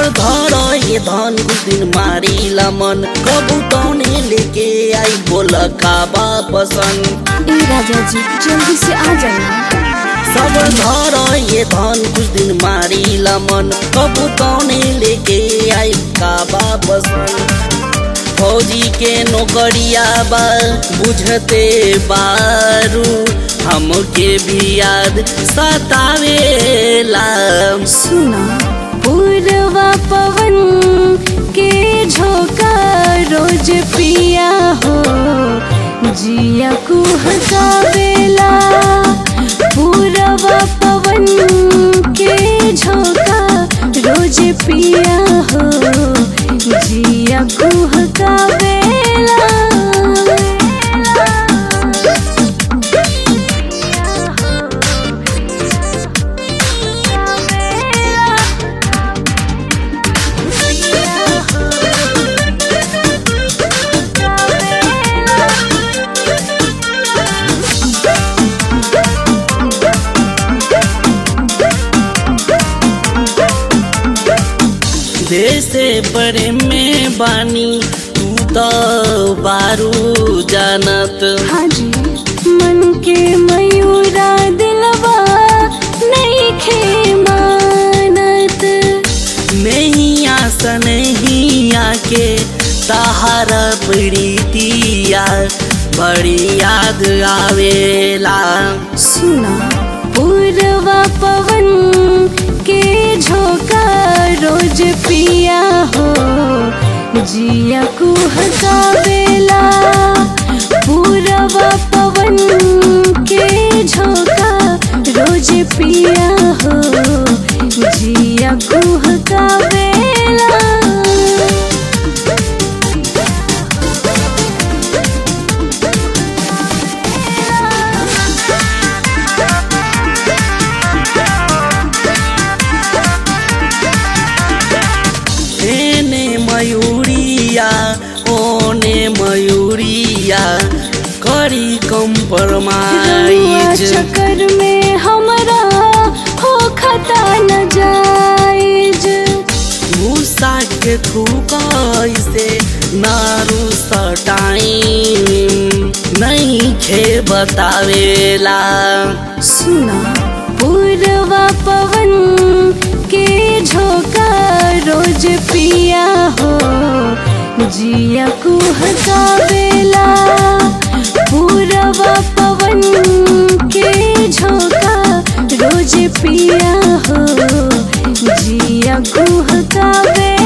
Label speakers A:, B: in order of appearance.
A: सबर धर ये धन कुछ दिन मारी लमन कबू तौने लेके आई बोल का वापसन।
B: ए राजा जी जल्दी से आ जाइए।
A: सबर धर ये धन कुछ दिन मारी लमन कबू तौने लेके आई का वापसन। फौजी के नौकरिया बा बुझते बारू हमके भी याद सतावेला।
B: सुना पूर्वा पवन के झोंका रोज पिया हो जिया कुहकावेला। पूर्वा पवन के झोंका रोज पिया हो जिया कुहकावेला।
A: देसे बड़े में बानी तू तो बारू जानत।
B: हाँ जी मन के मयूरा दिलवा नहीं खे मानत।
A: नहीं आसा नहीं आके सहारा प्रीतिया बड़ी याद आवेला।
B: सुना पूर्वा पवन के झोंका रोज पिया हो जिया कुहकावेला। पूर्वा पवन के झोंका रोज पिया हो जिया कुहकावेला।
A: एने मयूरिया ओने मयूरिया करी कंप्रोमाइज।
B: चक्कर में हमरा हो खता न जायज।
A: भूसा के थूकाई से नारू सटाई नहीं खे बतावेला।
B: सुना पूर्वा पवन के झोंका रोज पिया हो जिया कुहकावेला। पूर्वा पवन के झोंका रोज पिया हो जिया कुहकावेला।